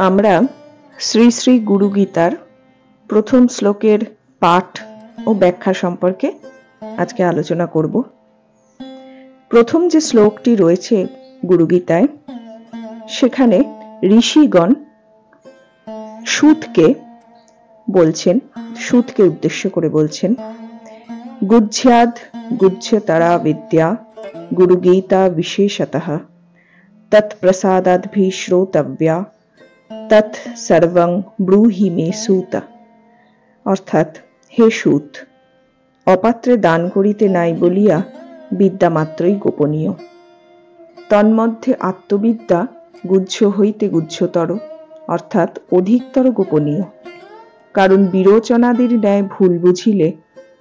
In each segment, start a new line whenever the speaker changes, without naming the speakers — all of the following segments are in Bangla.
আমরা শ্রী শ্রী গুরু গীতার প্রথম শ্লোকের পাঠ ও ব্যাখ্যা সম্পর্কে আজকে আলোচনা করব। প্রথম যে শ্লোকটি রয়েছে গুরু গীতায়, সেখানে ঋষিগণ সুতকে উদ্দেশ্য করে বলছেন, গুহ্যাদ গুহ্যতরা বিদ্যা গুরু গীতা বিশেষতঃ তৎপ্রসাদাদ্ভি শ্রোতব্যা তৎ সর্বং ব্রূহি মে সূত। অর্থাৎ, হে সূত, অপাত্রে দান করিতে নাই বলিয়া বিদ্যা মাত্রই গোপনীয়। তন্মধ্যে আত্মবিদ্যা গুহ্য হইতে গুহ্যতর, অর্থাৎ অধিকতর গোপনীয়। কারণ বিরোচনাদির ন্যায় ভুল বুঝিলে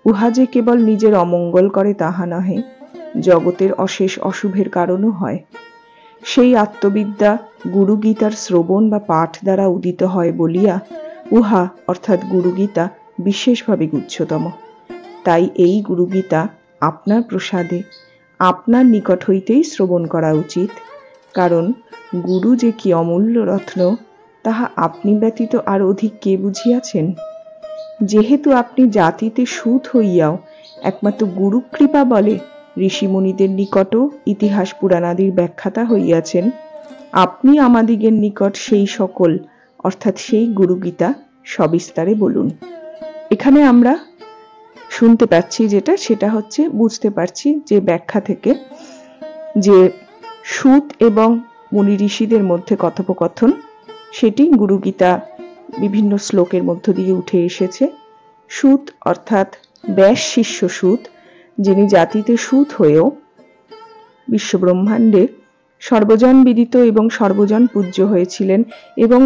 উহা যে কেবল নিজের অমঙ্গল করে তাহা নহে, জগতের অশেষ অশুভের কারণও হয়। সেই আত্মবিদ্যা গুরু গীতার শ্রবণ বা পাঠ দ্বারা উদিত হয় বলিয়া উহা অর্থাৎ গুরু গীতা বিশেষভাবে গুহ্যতম। তাই এই গুরু গীতা আপনার প্রসাদে আপনার নিকট হইতেই শ্রবণ করা উচিত। কারণ গুরু যে কি অমূল্য রত্ন, তাহা আপনি ব্যতীত আর অধিক কে বুঝিয়াছেন। যেহেতু আপনি জাতিতে সুত হইয়াও একমাত্র গুরু কৃপা বলে ঋষিমুনিদের নিকটও ইতিহাস পুরাণাদির ব্যাখ্যাতা হইয়াছেন, আপনি আমাদিগের নিকট সেই সকল অর্থাৎ সেই গুরু গীতা সবিস্তারে বলুন। এখানে আমরা শুনতে পাচ্ছি সেটা হচ্ছে, বুঝতে পারছি যে ব্যাখ্যা থেকে, যে সুত এবং মুনি ঋষিদের মধ্যে কথোপকথন, সেটি গুরু গীতা বিভিন্ন শ্লোকের মধ্য দিয়ে উঠে এসেছে। সুত অর্থাৎ ব্যাস শিষ্য সুত, যিনি জাতিতে সুত হয়েও বিশ্বব্রহ্মাণ্ডে সর্বজন বিদিত এবং সর্বজন পূজ্য হয়েছিলেন। এবং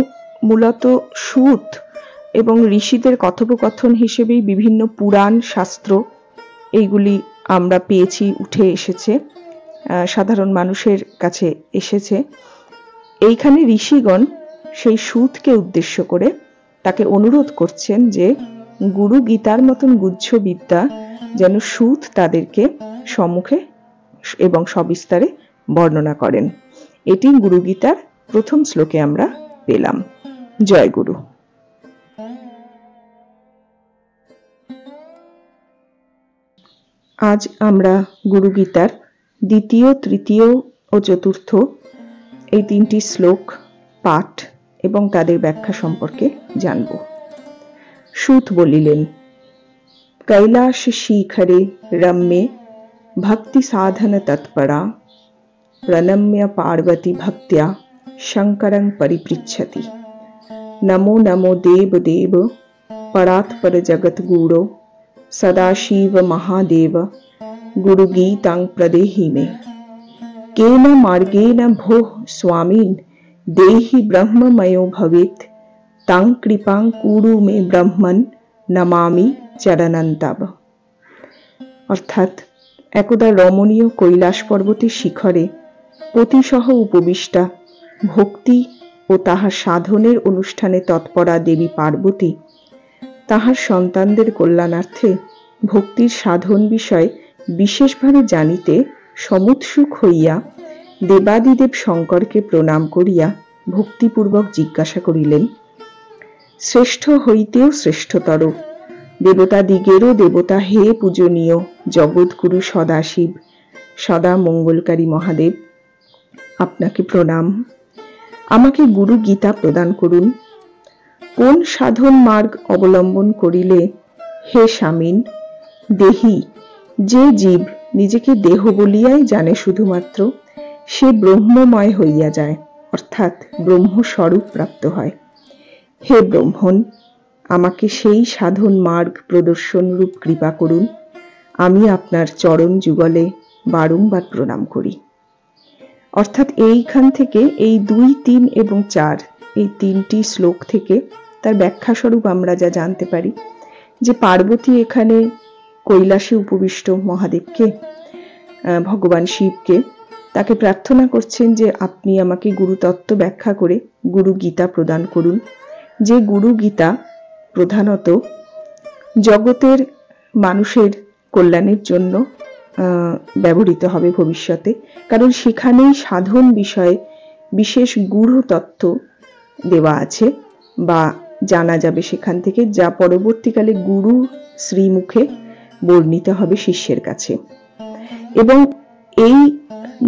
মূলত সুত এবং ঋষিদের কথোপকথন হিসেবেই বিভিন্ন পুরাণ শাস্ত্র এইগুলি আমরা পেয়েছি, উঠে এসেছে, সাধারণ মানুষের কাছে এসেছে। এইখানে ঋষিগণ সেই সুতকে উদ্দেশ্য করে তাকে অনুরোধ করছেন যে গুরু গীতার মতন গুহ্য বিদ্যা যেন সুত তাদেরকে সম্মুখে এবং সবিস্তারে বর্ণনা করেন। এটি গুরু গীতার প্রথম শ্লোকে আমরা পেলাম। জয় গুরু। আজ আমরা গুরু গীতার দ্বিতীয়, তৃতীয় ও চতুর্থ এই তিনটি শ্লোক পাঠ এবং তাদের ব্যাখ্যা সম্পর্কে জানব। সুত বলিলেন, কৈলাস শিখরে রম্যে ভক্তি সাধন তৎপরা প্রণম্য পার্বতী ভক্ত্যা শঙ্করং পরিপৃচ্ছতি। নমো নমো দেব দেব পরাৎপর জগৎগুরো সদাশিব মহাদেব গুরু গীতাং প্রদেহি মে। কেন মার্গেণ ভোঃ স্বামীন দেহি ব্রহ্মময়ো ভবেৎ তাং কৃপাং কুরু মে ব্রহ্মণ নমামি চরণন্তাব। অর্থাৎ, একদা রমণীয় কৈলাস পর্বতের শিখরে পতিসহ উপবিষ্টা, ভক্তি ও তাহার সাধনের অনুষ্ঠানে তৎপরা দেবী পার্বতী তাহার সন্তানদের কল্যাণার্থে ভক্তির সাধন বিষয় বিশেষভাবে জানিতে সমুৎসুক হইয়া দেবাদিদেব শঙ্করকে প্রণাম করিয়া ভক্তিপূর্বক জিজ্ঞাসা করিলেন, শ্রেষ্ঠ হইতেও শ্রেষ্ঠতর দেবতাদিগেরও দেবতা হে পূজনীয় জগৎগুরু সদাশিব, সদা মঙ্গলকারী মহাদেব, আপনাকে প্রণাম। আমাকে গুরু গীতা প্রদান করুন। কোন সাধন মার্গ অবলম্বন করিলে হে স্বামীন দেহি, যে জীব নিজেকে দেহ বলিয়াই জানে শুধুমাত্র, সে ব্রহ্মময় হইয়া যায়, অর্থাৎ ব্রহ্মস্বরূপ প্রাপ্ত হয়। হে ব্রহ্মণ, আমাকে সেই সাধন মার্গ প্রদর্শন রূপ কৃপা করুন। আমি আপনার চরণ যুগলে বারংবার প্রণাম করি। অর্থাৎ এইখান থেকে এই 2, 3 এবং 4 এই তিনটি শ্লোক থেকে তার ব্যাখ্যা স্বরূপ আমরা যা জানতে পারি, যে পার্বতী এখানে কৈলাসে উপবিষ্ট মহাদেবকে, ভগবান শিবকে, তাকে প্রার্থনা করছেন যে আপনি আমাকে গুরুতত্ত্ব ব্যাখ্যা করে গুরু গীতা প্রদান করুন, যে গুরু গীতা প্রধানত জগতের মানুষের কল্যাণের জন্য ব্যবহৃত হবে ভবিষ্যতে। কারণ সেখানেই সাধন বিষয়ে বিশেষ গূঢ় তত্ত্ব দেওয়া আছে বা জানা যাবে সেখান থেকে, যা পরবর্তীকালে গুরু শ্রীমুখে বর্ণিত হবে শিষ্যের কাছে। এবং এই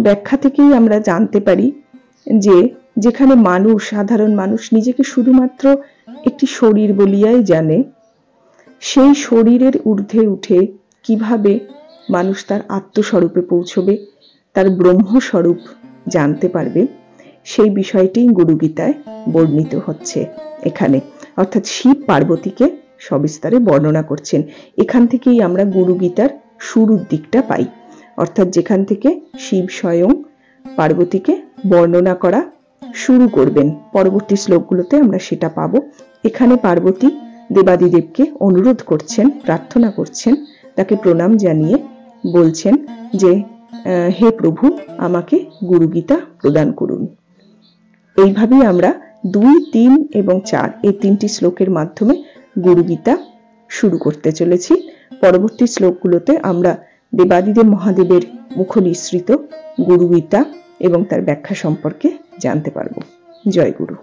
ব্যাখ্যা থেকেই আমরা জানতে পারি যে যেখানে মানুষ, সাধারণ মানুষ নিজেকে শুধুমাত্র একটি শরীর বলিয়াই জানে, সেই শরীরের ঊর্ধ্বে উঠে কিভাবে মানুষ তার আত্মস্বরূপে পৌঁছবে, তার ব্রহ্মস্বরূপ জানতে পারবে, সেই বিষয়টি গুরুগীতায় বর্ণিত হচ্ছে এখানে। অর্থাৎ শিব পার্বতীকে সবিস্তারে বর্ণনা করছেন। এখান থেকেই আমরা গুরুগীতার শুরুর দিকটা পাই, অর্থাৎ যেখান থেকে শিব স্বয়ং পার্বতীকে বর্ণনা করা শুরু করবেন। পরবর্তী শ্লোকগুলোতে আমরা সেটা পাবো। এখানে পার্বতী দেবাদিদেবকে অনুরোধ করছেন, প্রার্থনা করছেন, তাকে প্রণাম জানিয়ে বলছেন যে হে প্রভু, আমাকে গুরুগীতা প্রদান করুন। এইভাবেই আমরা 2, 3 এবং 4 এই 3টি শ্লোকের মাধ্যমে গুরুগীতা শুরু করতে চলেছি। পরবর্তী শ্লোকগুলোতে আমরা দেবাদিদেব মহাদেবের মুখ নিঃসৃত গুরুগীতা এবং তার ব্যাখ্যা সম্পর্কে জানতে পারব। জয় গুরু।